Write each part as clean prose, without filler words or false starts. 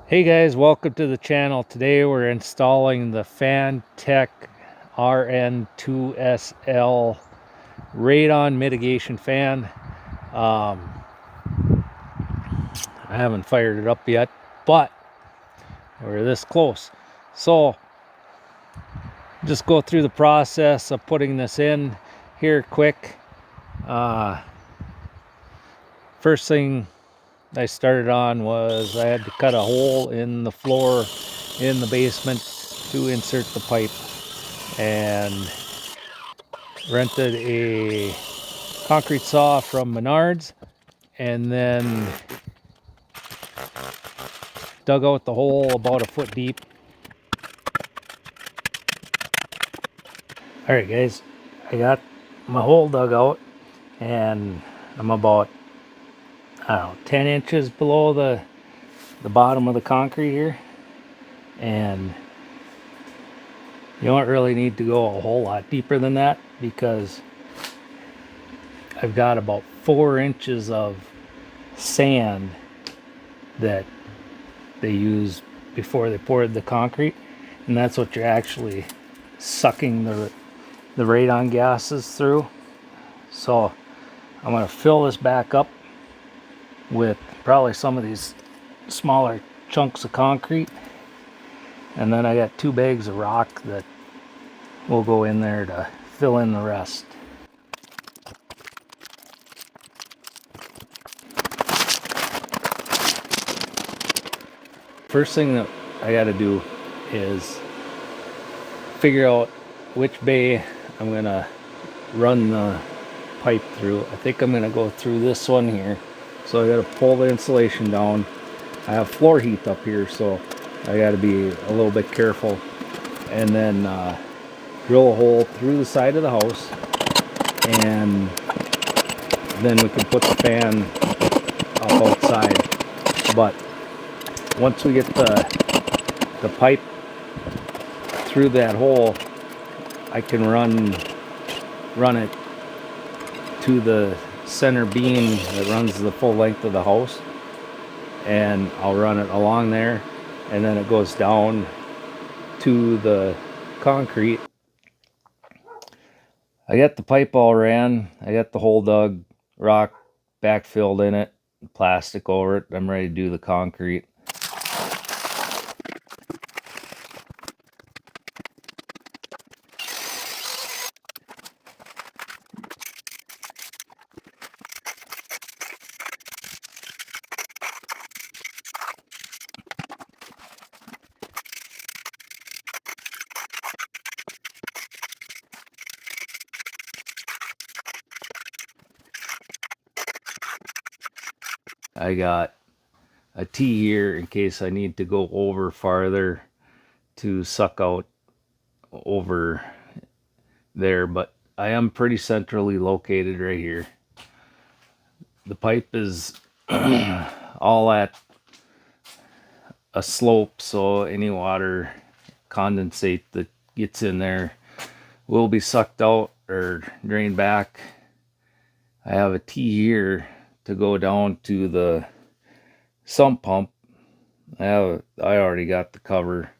Hey guys, welcome to the channel. Today we're installing the Fantech RN2SL radon mitigation fan. Um, I haven't fired it up yet, but we're this close. So just go through the process of putting this in here quick. Uh, First thing I started on was I had to cut a hole in the floor in the basement to insert the pipe, and rented a concrete saw from Menards, and then dug out the hole about a foot deep. All right guys, I got my hole dug out, and I'm about, I don't know, 10 inches below the bottom of the concrete here, and you don't really need to go a whole lot deeper than that because I've got about 4 inches of sand that they use before they poured the concrete, and that's what you're actually sucking the radon gases through. So I'm going to fill this back up with probably some of these smaller chunks of concrete, and then I got 2 bags of rock that will go in there to fill in the rest. First thing that I got to do is figure out which bay I'm going to run the pipe through. I think I'm going to go through this one here. So I got to pull the insulation down. I have floor heat up here, so I got to be a little bit careful. And then drill a hole through the side of the house, and then we can put the fan up outside. But once we get the pipe through that hole, I can run it to the center beam that runs the full length of the house, and I'll run it along there, and then it goes down to the concrete. I got the pipe all ran, I got the hole dug, rock backfilled in it, plastic over it. I'm ready to do the concrete. I got a T here in case I need to go over farther to suck out over there, but I am pretty centrally located right here. The pipe is all at a slope, so any water condensate that gets in there will be sucked out or drained back. I have a T here to go down to the sump pump. I already got the cover,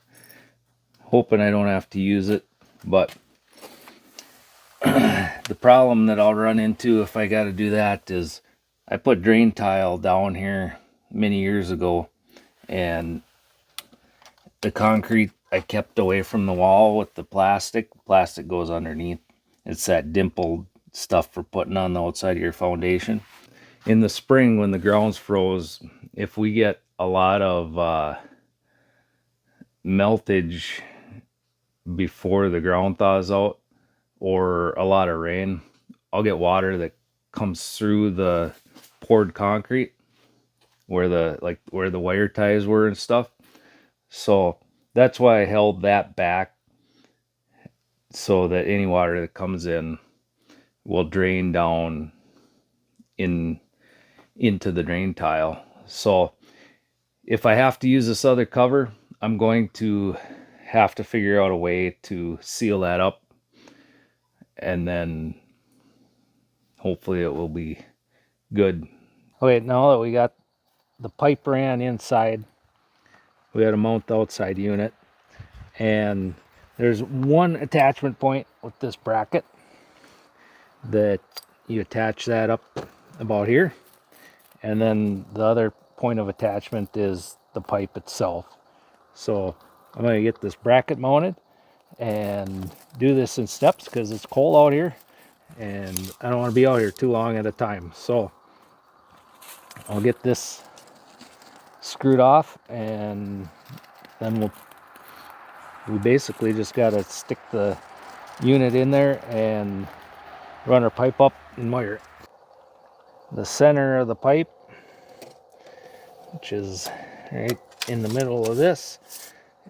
hoping I don't have to use it, but the problem that I'll run into if I got to do that is I put drain tile down here many years ago, and the concrete I kept away from the wall with the plastic. Plastic goes underneath. It's that dimpled stuff for putting on the outside of your foundation. In the spring when the ground's froze, if we get a lot of meltage before the ground thaws out, or a lot of rain, I'll get water that comes through the poured concrete where the wire ties were and stuff. So that's why I held that back, so that any water that comes in will drain down into the drain tile. So if I have to use this other cover, I'm going to have to figure out a way to seal that up, and then hopefully it will be good. Okay, now that we got the pipe ran inside, we got to mount the outside unit. And there's one attachment point with this bracket that you attach that up about here. And then the other point of attachment is the pipe itself. So I'm going to get this bracket mounted and do this in steps because it's cold out here and I don't want to be out here too long at a time. So I'll get this screwed off, and then we basically just got to stick the unit in there and run our pipe up and wire it. The center of the pipe, which is right in the middle of this,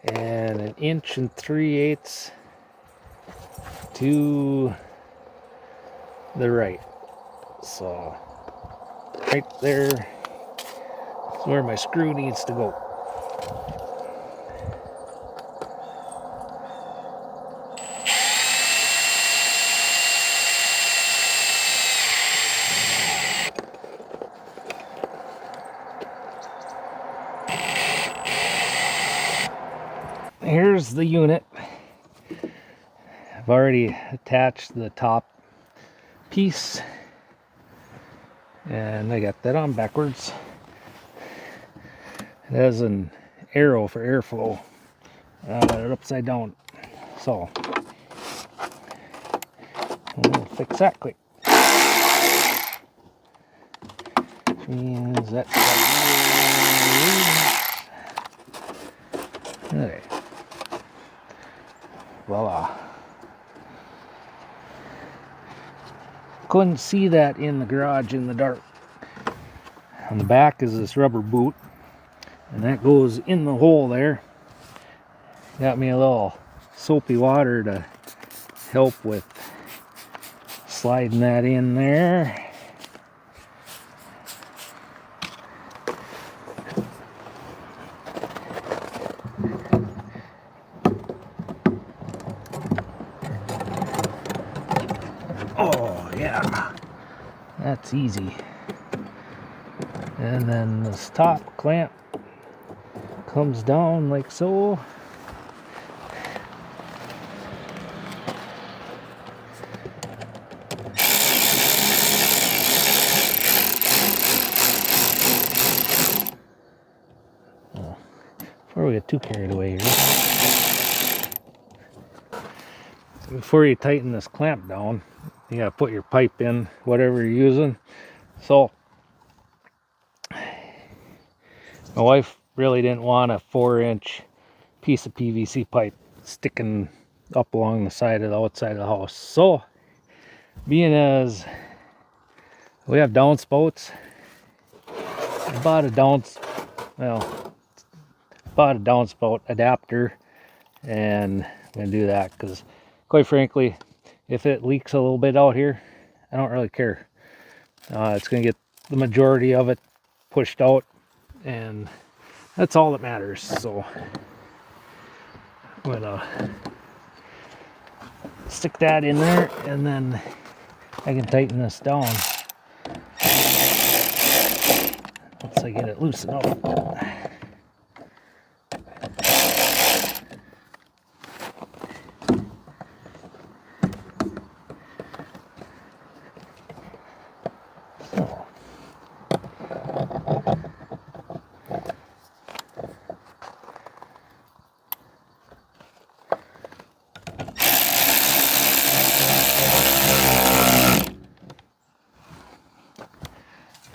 and 1 3/8 inches to the right. So right there is where my screw needs to go. Here's the unit. I've already attached the top piece, and I got that on backwards. It has an arrow for airflow. I got it upside down, so we'll fix that quick. Which means that. Okay. Voila. Couldn't see that in the garage in the dark. On the back is this rubber boot, and that goes in the hole there. Got me a little soapy water to help with sliding that in there. Oh yeah, that's easy. And then this top clamp comes down like so. Before we get too carried away here, before you tighten this clamp down, you gotta put your pipe in, whatever you're using. So my wife really didn't want a 4-inch piece of PVC pipe sticking up along the side of the outside of the house. So being as we have downspouts, I bought a downspout adapter, and I'm gonna do that because quite frankly, if it leaks a little bit out here, I don't really care. It's gonna get the majority of it pushed out, and that's all that matters. So I'm gonna stick that in there, and then I can tighten this down once I get it loosened up.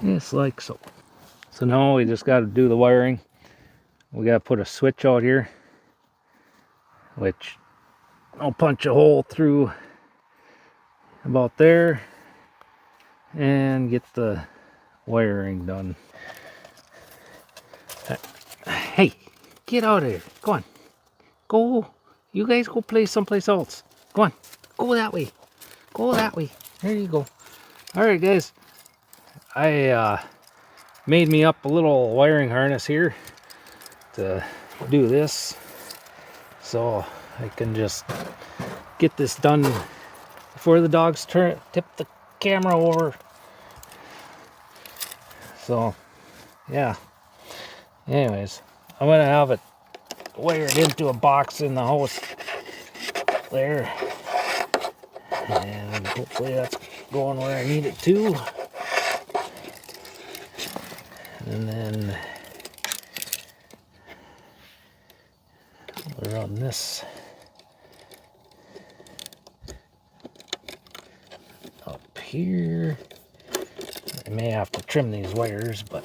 Just like so. So now we just got to do the wiring. We got to put a switch out here, which I'll punch a hole through about there and get the wiring done. Hey, get out of here. Go on. Go. You guys go play someplace else. Go on. Go that way. Go that way. There you go. All right, guys. I made me up a little wiring harness here to do this, so I can just get this done before the dogs tip the camera over. So yeah, anyways, I'm gonna have it wired into a box in the house there. And hopefully that's going where I need it to. And then we'll run this up here. I may have to trim these wires, but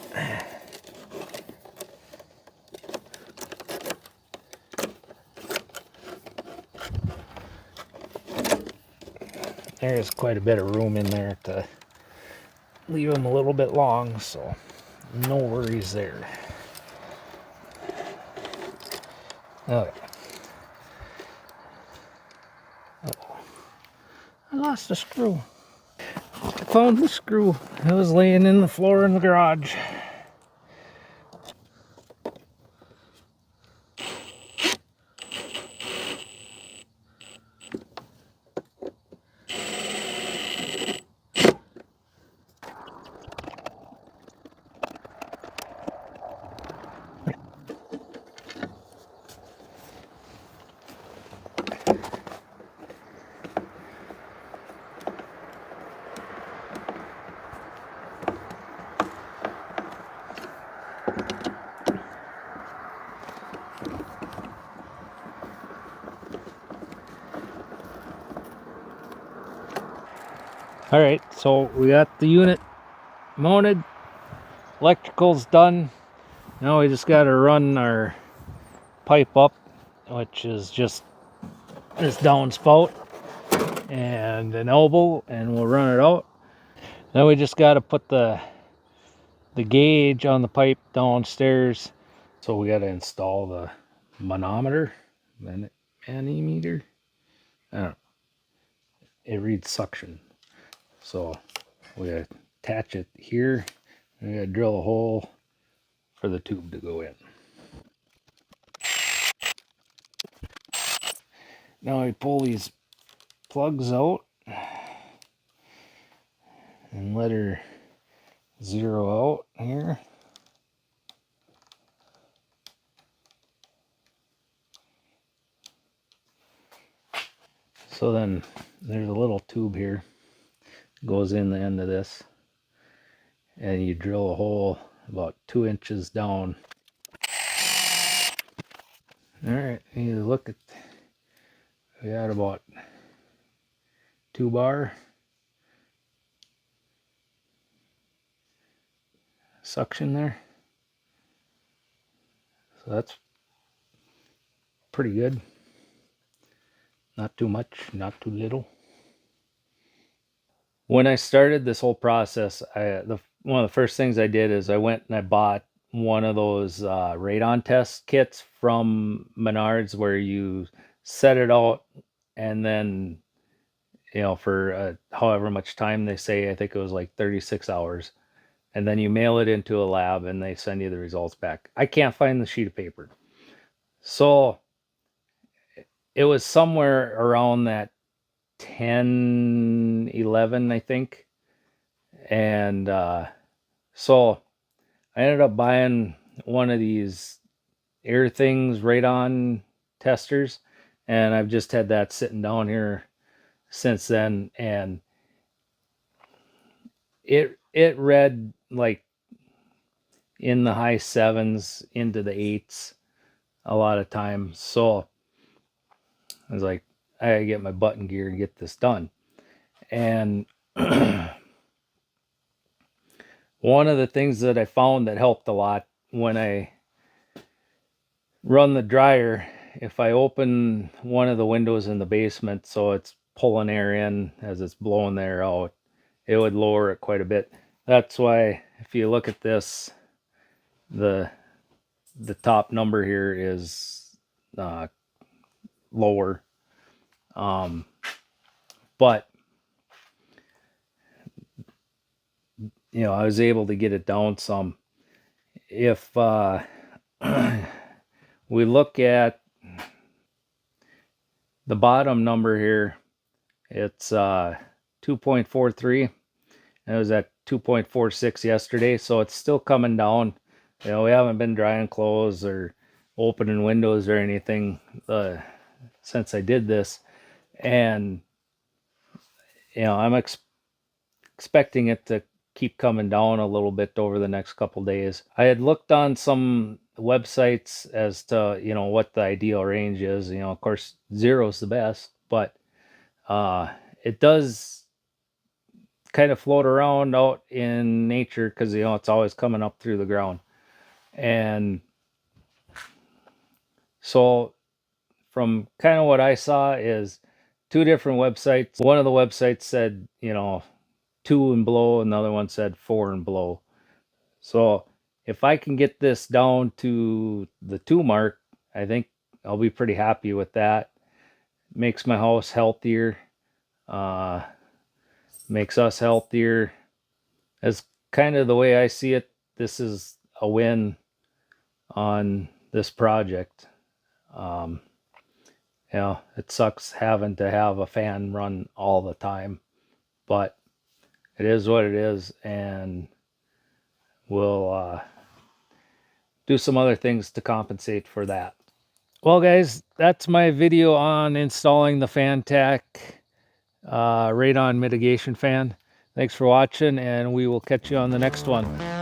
there's quite a bit of room in there to leave them a little bit long, so no worries there. Okay. Oh, I lost a screw. I found the screw. It was laying in the floor in the garage. All right, so we got the unit mounted, electrical's done. Now we just got to run our pipe up, which is just this downspout and an elbow, and we'll run it out. Then we just got to put the gauge on the pipe downstairs. So we got to install the manometer, manimeter. I don't know. It reads suction. So we gotta attach it here. We gotta drill a hole for the tube to go in. Now we pull these plugs out and let her zero out here. So then there's a little tube here, goes in the end of this, and you drill a hole about 2 inches down. All right, you look at, we got about 2 bar suction there. So that's pretty good. Not too much, not too little. When I started this whole process, one of the first things I did is I went and I bought one of those radon test kits from Menards, where you set it out and then, for however much time they say, I think it was like 36 hours, and then you mail it into a lab and they send you the results back. I can't find the sheet of paper, so it was somewhere around that 10, 11, I think. And so I ended up buying one of these air things, radon testers, and I've just had that sitting down here since then, and it read like in the high 7s into the 8s a lot of times. So I was like, I gotta get my butt in gear and get this done. And one of the things that I found that helped a lot when I run the dryer, if I open one of the windows in the basement so it's pulling air in as it's blowing the air out, it would lower it quite a bit. That's why if you look at this, the top number here is lower. But I was able to get it down some. If we look at the bottom number here, it's 2.43. It was at 2.46 yesterday, so it's still coming down. We haven't been drying clothes or opening windows or anything since I did this. And, I'm expecting it to keep coming down a little bit over the next couple days. I had looked on some websites as to, what the ideal range is. Of course, 0 is the best, but it does kind of float around out in nature because, it's always coming up through the ground. And so from kind of what I saw is 2 different websites. One of the websites said, 2 and below, and the other one said 4 and below. So if I can get this down to the 2 mark, I think I'll be pretty happy with that. Makes my house healthier, uh, makes us healthier. As kind of the way I see it, this is a win on this project. Um, it sucks having to have a fan run all the time, but it is what it is, and we'll do some other things to compensate for that. Well, guys, that's my video on installing the Fantech radon mitigation fan. Thanks for watching, and we will catch you on the next one.